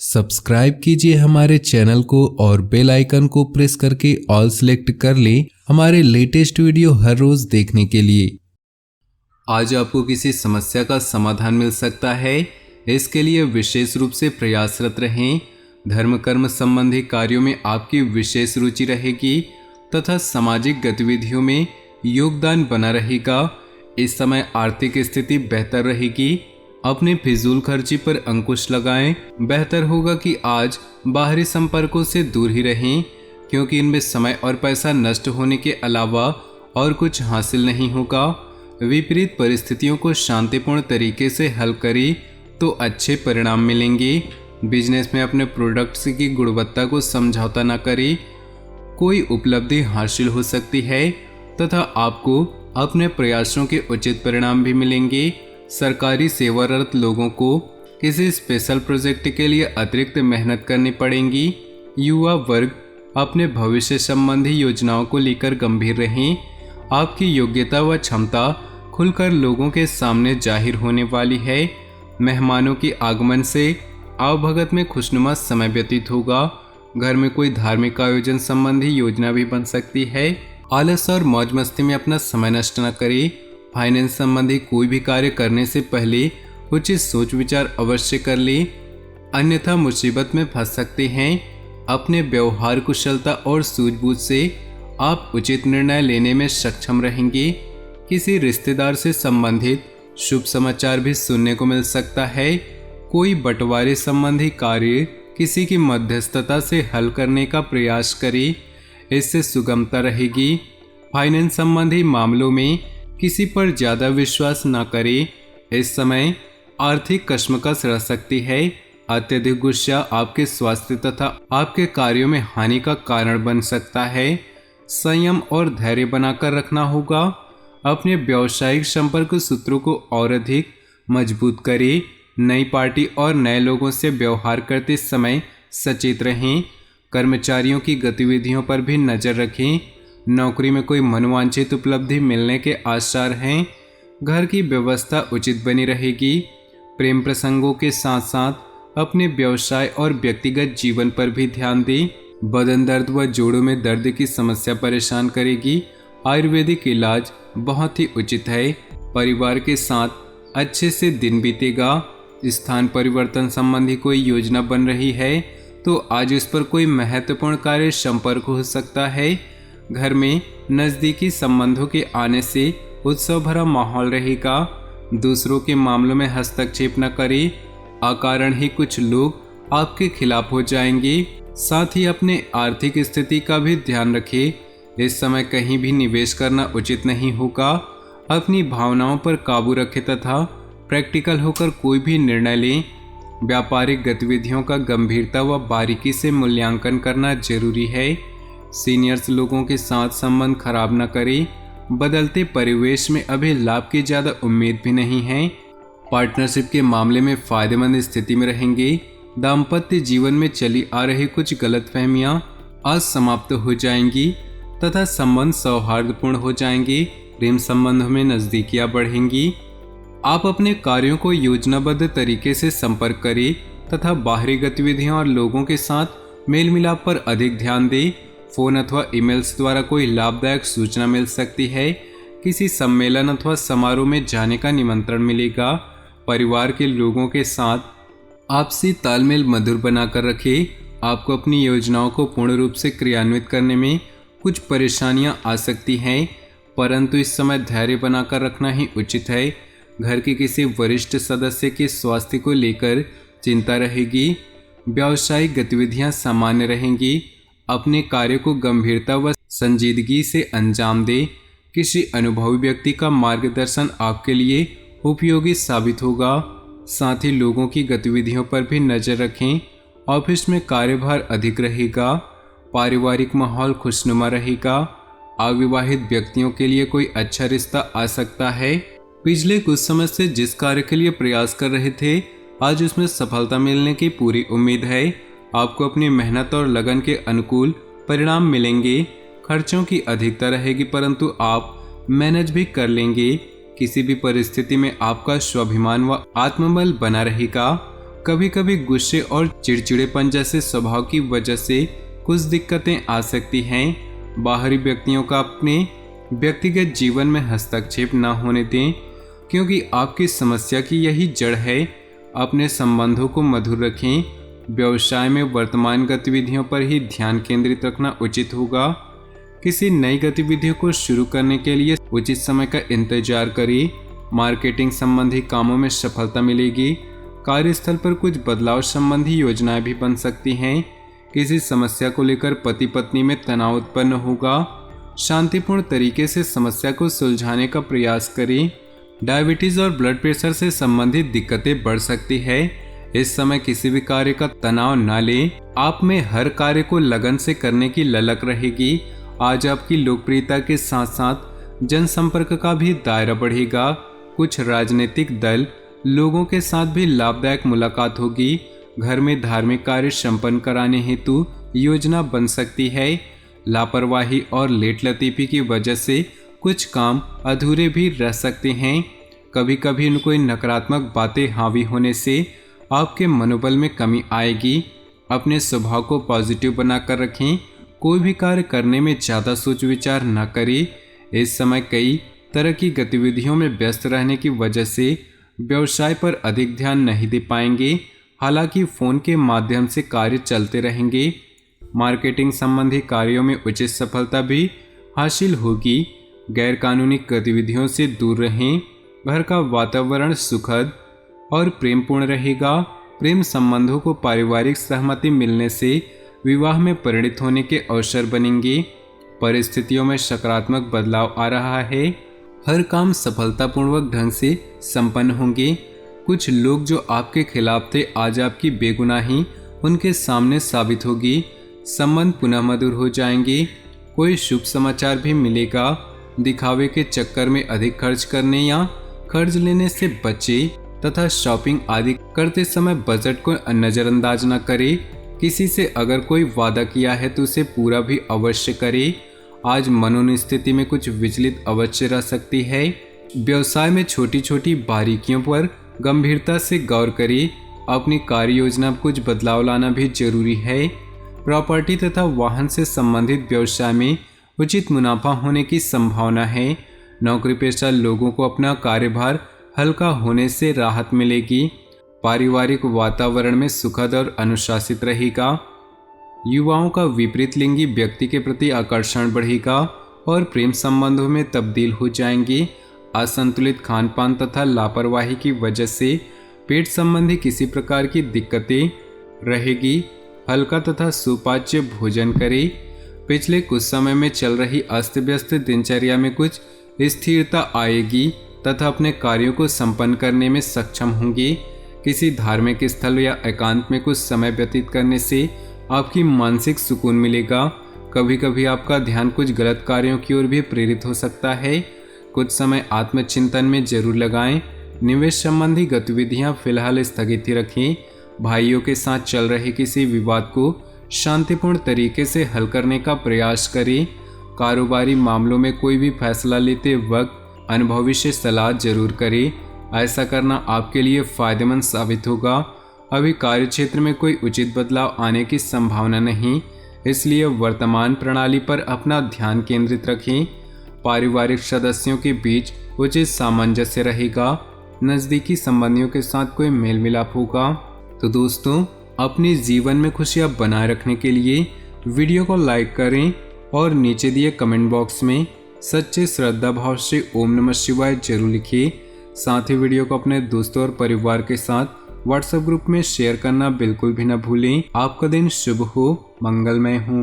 Subscribe कीजिए हमारे channel को और बेल आइकन को प्रेस करके ऑल सेलेक्ट कर लें हमारे लेटेस्ट वीडियो हर रोज देखने के लिए। आज आपको किसी समस्या का समाधान मिल सकता है, इसके लिए विशेष रूप से प्रयासरत रहें। धर्म कर्म संबंधी कार्यों में आपकी विशेष रुचि रहेगी तथा सामाजिक गतिविधियों में योगदान बना रहेगा। इस समय आर्थिक स्थिति बेहतर रहेगी। अपने फिजूल खर्ची पर अंकुश लगाएं। बेहतर होगा कि आज बाहरी संपर्कों से दूर ही रहें, क्योंकि इनमें समय और पैसा नष्ट होने के अलावा और कुछ हासिल नहीं होगा। विपरीत परिस्थितियों को शांतिपूर्ण तरीके से हल करें तो अच्छे परिणाम मिलेंगे। बिजनेस में अपने प्रोडक्ट्स की गुणवत्ता को समझौता न करें। कोई उपलब्धि हासिल हो सकती है तथा आपको अपने प्रयासों के उचित परिणाम भी मिलेंगे। सरकारी सेवारत लोगों को किसी स्पेशल प्रोजेक्ट के लिए अतिरिक्त मेहनत करनी पड़ेगी। युवा वर्ग अपने भविष्य संबंधी योजनाओं को लेकर गंभीर रहें। आपकी योग्यता व क्षमता खुलकर लोगों के सामने जाहिर होने वाली है। मेहमानों के आगमन से आवभगत में खुशनुमा समय व्यतीत होगा। घर में कोई धार्मिक आयोजन संबंधी योजना भी बन सकती है। आलस और मौज मस्ती में अपना समय नष्ट न करें। फाइनेंस संबंधी कोई भी कार्य करने से पहले उचित सोच विचार अवश्य कर लें, अन्यथा मुसीबत में फंस सकते हैं। अपने व्यवहार कुशलता और सूझबूझ से आप उचित निर्णय लेने में सक्षम रहेंगे। किसी रिश्तेदार से संबंधित शुभ समाचार भी सुनने को मिल सकता है। कोई बंटवारे संबंधी कार्य किसी की मध्यस्थता से हल करने का प्रयास करें, इससे सुगमता रहेगी। फाइनेंस संबंधी मामलों में किसी पर ज्यादा विश्वास न करें। इस समय आर्थिक कश्मकश रह सकती है। अत्यधिक गुस्सा आपके स्वास्थ्य तथा आपके कार्यों में हानि का कारण बन सकता है। संयम और धैर्य बनाकर रखना होगा। अपने व्यावसायिक संपर्क सूत्रों को और अधिक मजबूत करें। नई पार्टी और नए लोगों से व्यवहार करते समय सचेत रहें। कर्मचारियों की गतिविधियों पर भी नजर रखें। नौकरी में कोई मनोवांछित उपलब्धि मिलने के आसार हैं। घर की व्यवस्था उचित बनी रहेगी। प्रेम प्रसंगों के साथ साथ अपने व्यवसाय और व्यक्तिगत जीवन पर भी ध्यान दें। बदन दर्द व जोड़ों में दर्द की समस्या परेशान करेगी। आयुर्वेदिक इलाज बहुत ही उचित है। परिवार के साथ अच्छे से दिन बीतेगा। स्थान परिवर्तन संबंधी कोई योजना बन रही है तो आज इस पर कोई महत्वपूर्ण कार्य संपर्क हो सकता है। घर में नज़दीकी संबंधों के आने से उत्सव भरा माहौल रहेगा। दूसरों के मामलों में हस्तक्षेप न करें, अकारण ही कुछ लोग आपके खिलाफ हो जाएंगे। साथ ही अपने आर्थिक स्थिति का भी ध्यान रखें। इस समय कहीं भी निवेश करना उचित नहीं होगा। अपनी भावनाओं पर काबू रखें तथा प्रैक्टिकल होकर कोई भी निर्णय लें। व्यापारिक गतिविधियों का गंभीरता व बारीकी से मूल्यांकन करना जरूरी है। सीनियर्स लोगों के साथ संबंध खराब न करें। बदलते परिवेश में अभी लाभ की ज़्यादा उम्मीद भी नहीं है। पार्टनरशिप के मामले में फायदेमंद स्थिति में रहेंगे। दाम्पत्य जीवन में चली आ रही कुछ गलतफहमियां आज समाप्त हो जाएंगी तथा संबंध सौहार्दपूर्ण हो जाएंगे। प्रेम संबंधों में नज़दीकियां बढ़ेंगी। आप अपने कार्यों को योजनाबद्ध तरीके से संपर्क करें तथा बाहरी गतिविधियों और लोगों के साथ मेल मिलाप पर अधिक ध्यान दें। फोन अथवा ईमेल्स द्वारा कोई लाभदायक सूचना मिल सकती है। किसी सम्मेलन अथवा समारोह में जाने का निमंत्रण मिलेगा। परिवार के लोगों के साथ आपसी तालमेल मधुर बनाकर रखें। आपको अपनी योजनाओं को पूर्ण रूप से क्रियान्वित करने में कुछ परेशानियां आ सकती हैं, परंतु इस समय धैर्य बनाकर रखना ही उचित है। घर के किसी वरिष्ठ सदस्य के स्वास्थ्य को लेकर चिंता रहेगी। व्यावसायिक गतिविधियां सामान्य रहेंगी। अपने कार्य को गंभीरता व संजीदगी से अंजाम दें। किसी अनुभवी व्यक्ति का मार्गदर्शन आपके लिए उपयोगी साबित होगा। साथ ही लोगों की गतिविधियों पर भी नजर रखें। ऑफिस में कार्यभार अधिक रहेगा। पारिवारिक माहौल खुशनुमा रहेगा। अविवाहित व्यक्तियों के लिए कोई अच्छा रिश्ता आ सकता है। पिछले कुछ समय से जिस कार्य के लिए प्रयास कर रहे थे, आज उसमें सफलता मिलने की पूरी उम्मीद है। आपको अपनी मेहनत और लगन के अनुकूल परिणाम मिलेंगे। खर्चों की अधिकता रहेगी, परंतु आप मैनेज भी कर लेंगे। किसी भी परिस्थिति में आपका स्वाभिमान व आत्मबल बना रहेगा। कभी कभी गुस्से और चिड़चिड़ेपन जैसे स्वभाव की वजह से कुछ दिक्कतें आ सकती हैं। बाहरी व्यक्तियों का अपने व्यक्तिगत जीवन में हस्तक्षेप न होने दें, क्योंकि आपकी समस्या की यही जड़ है। अपने संबंधों को मधुर रखें। व्यवसाय में वर्तमान गतिविधियों पर ही ध्यान केंद्रित रखना उचित होगा। किसी नई गतिविधियों को शुरू करने के लिए उचित समय का इंतजार करें। मार्केटिंग संबंधी कामों में सफलता मिलेगी। कार्यस्थल पर कुछ बदलाव संबंधी योजनाएं भी बन सकती हैं। किसी समस्या को लेकर पति पत्नी में तनाव उत्पन्न होगा। शांतिपूर्ण तरीके से समस्या को सुलझाने का प्रयास करें। डायबिटीज और ब्लड प्रेशर से संबंधित दिक्कतें बढ़ सकती है। इस समय किसी भी कार्य का तनाव न लें। आप में हर कार्य को लगन से करने की ललक रहेगी। आज आपकी लोकप्रियता के साथ साथ जनसंपर्क का भी दायरा बढ़ेगा। कुछ राजनीतिक दल लोगों के साथ भी लाभदायक मुलाकात होगी। घर में धार्मिक कार्य संपन्न कराने हेतु योजना बन सकती है। लापरवाही और लेटलतीफी की वजह से कुछ काम अधूरे भी रह सकते हैं। कभी कभी इन कोई नकारात्मक बातें हावी होने से आपके मनोबल में कमी आएगी। अपने स्वभाव को पॉजिटिव बनाकर रखें। कोई भी कार्य करने में ज़्यादा सोच विचार न करें। इस समय कई तरह की गतिविधियों में व्यस्त रहने की वजह से व्यवसाय पर अधिक ध्यान नहीं दे पाएंगे। हालांकि फ़ोन के माध्यम से कार्य चलते रहेंगे। मार्केटिंग संबंधी कार्यों में उचित सफलता भी हासिल होगी। गैरकानूनी गतिविधियों से दूर रहें। घर का वातावरण सुखद और प्रेमपूर्ण रहेगा। प्रेम संबंधों को पारिवारिक सहमति मिलने से विवाह में परिणत होने के अवसर बनेंगे। परिस्थितियों में सकारात्मक बदलाव आ रहा है। हर काम सफलतापूर्वक ढंग से संपन्न होंगे। कुछ लोग जो आपके खिलाफ थे, आज आपकी बेगुनाही उनके सामने साबित होगी। संबंध पुनः मधुर हो जाएंगे। कोई शुभ समाचार भी मिलेगा। दिखावे के चक्कर में अधिक खर्च करने या कर्ज लेने से बचे तथा शॉपिंग आदि करते समय बजट को नज़रअंदाज न करें। किसी से अगर कोई वादा किया है तो उसे पूरा भी अवश्य करें। आज मनोस्थिति में कुछ विचलित अवश्य रह सकती है। व्यवसाय में छोटी छोटी बारीकियों पर गंभीरता से गौर करें। अपनी कार्य योजना में कुछ बदलाव लाना भी जरूरी है। प्रॉपर्टी तथा वाहन से संबंधित व्यवसाय में उचित मुनाफा होने की संभावना है। नौकरी पेशा लोगों को अपना कार्यभार हल्का होने से राहत मिलेगी। पारिवारिक वातावरण में सुखद और अनुशासित रहेगा। युवाओं का विपरीत लिंगी व्यक्ति के प्रति आकर्षण बढ़ेगा और प्रेम संबंधों में तब्दील हो जाएंगी। असंतुलित खानपान तथा लापरवाही की वजह से पेट संबंधी किसी प्रकार की दिक्कतें रहेगी। हल्का तथा सुपाच्य भोजन करें। पिछले कुछ समय में चल रही अस्त व्यस्त दिनचर्या में कुछ स्थिरता आएगी तथा अपने कार्यों को संपन्न करने में सक्षम होंगे। किसी धार्मिक स्थल या एकांत में कुछ समय व्यतीत करने से आपकी मानसिक सुकून मिलेगा। कभी कभी आपका ध्यान कुछ गलत कार्यों की ओर भी प्रेरित हो सकता है। कुछ समय आत्मचिंतन में जरूर लगाएं। निवेश संबंधी गतिविधियां फिलहाल स्थगित ही रखें। भाइयों के साथ चल रहे किसी विवाद को शांतिपूर्ण तरीके से हल करने का प्रयास करें। कारोबारी मामलों में कोई भी फैसला लेते वक्त अनुभवी से सलाह जरूर करें। ऐसा करना आपके लिए फायदेमंद साबित होगा। अभी कार्यक्षेत्र में कोई उचित बदलाव आने की संभावना नहीं, इसलिए वर्तमान प्रणाली पर अपना ध्यान केंद्रित रखें। पारिवारिक सदस्यों के बीच उचित सामंजस्य रहेगा। नज़दीकी संबंधियों के साथ कोई मेल मिलाप होगा। तो दोस्तों, अपने जीवन में खुशियां बनाए रखने के लिए वीडियो को लाइक करें और नीचे दिए कमेंट बॉक्स में सच्चे श्रद्धा भाव से ओम नमः शिवाय जरूर लिखिए। साथ ही वीडियो को अपने दोस्तों और परिवार के साथ व्हाट्सएप ग्रुप में शेयर करना बिल्कुल भी न भूलें। आपका दिन शुभ हो, मंगलमय हो।